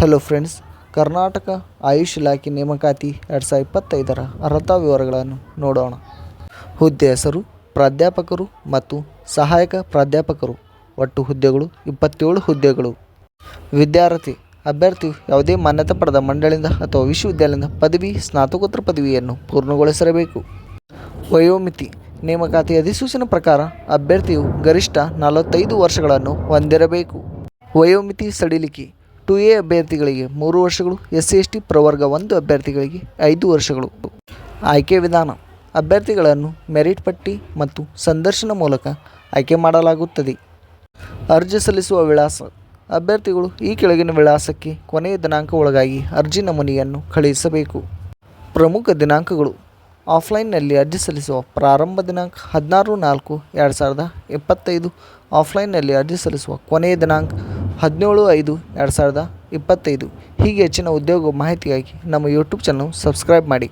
Hello friends, Karnataka AYUSH ಇಲಾಖೆ ನೇಮಕಾತಿ 2025ರ ಅರ್ಹತಾ ವಿವರಗಳನ್ನು ನೋಡೋಣ. ಹುದ್ದೆ ಹೆಸರು: ಪ್ರಾಧ್ಯಾಪಕರು ಮತ್ತು ಸಹಾಯಕ ಪ್ರಾಧ್ಯಾಪಕರು. ಒಟ್ಟು ಹುದ್ದೆಗಳು 27 ಹುದ್ದೆಗಳು. ವಿದ್ಯಾರ್ಥಿ: ಅಭ್ಯರ್ಥಿಯು ಯಾವುದೇ ಮಾನ್ಯತೆ ಪಡೆದ ಮಂಡಳಿಯಿಂದ ಅಥವಾ ವಿಶ್ವವಿದ್ಯಾಲಯದಿಂದ ಪದವಿ, ಸ್ನಾತಕೋತ್ತರ ಪದವಿಯನ್ನು ಪೂರ್ಣಗೊಳಿಸಿರಬೇಕು. ವಯೋಮಿತಿ: ನೇಮಕಾತಿ ಅಧಿಸೂಚನೆ ಪ್ರಕಾರ ಅಭ್ಯರ್ಥಿಯು ಗರಿಷ್ಠ 45 ವರ್ಷಗಳನ್ನು ಹೊಂದಿರಬೇಕು. ವಯೋಮಿತಿ ಸಡಿಲಿಕೆ: 2A ಅಭ್ಯರ್ಥಿಗಳಿಗೆ 3 ವರ್ಷಗಳು, SC/ST ಪ್ರವರ್ಗ 1 ಅಭ್ಯರ್ಥಿಗಳಿಗೆ 5 ವರ್ಷಗಳು. ಆಯ್ಕೆ ವಿಧಾನ: ಅಭ್ಯರ್ಥಿಗಳನ್ನು ಮೆರಿಟ್ ಪಟ್ಟಿ ಮತ್ತು ಸಂದರ್ಶನ ಮೂಲಕ ಆಯ್ಕೆ ಮಾಡಲಾಗುತ್ತದೆ. ಅರ್ಜಿ ಸಲ್ಲಿಸುವ ವಿಳಾಸ: ಅಭ್ಯರ್ಥಿಗಳು ಈ ಕೆಳಗಿನ ವಿಳಾಸಕ್ಕೆ ಕೊನೆಯ ದಿನಾಂಕ ಒಳಗಾಗಿ ಅರ್ಜಿ ನಮೂನೆಯನ್ನು ಕಳುಹಿಸಬೇಕು. ಪ್ರಮುಖ ದಿನಾಂಕಗಳು: ಆಫ್ಲೈನ್ನಲ್ಲಿ ಅರ್ಜಿ ಸಲ್ಲಿಸುವ ಪ್ರಾರಂಭ ದಿನಾಂಕ 16/4/2025. ಆಫ್ಲೈನ್ನಲ್ಲಿ ಅರ್ಜಿ ಸಲ್ಲಿಸುವ ಕೊನೆಯ ದಿನಾಂಕ 17/5/2025. ಹೀಗೆ ಹೆಚ್ಚಿನ ಉದ್ಯೋಗ ಮಾಹಿತಿಗಾಗಿ ನಮ್ಮ ಯೂಟ್ಯೂಬ್ ಚಾನಲ್ ಸಬ್ಸ್ಕ್ರೈಬ್ ಮಾಡಿ.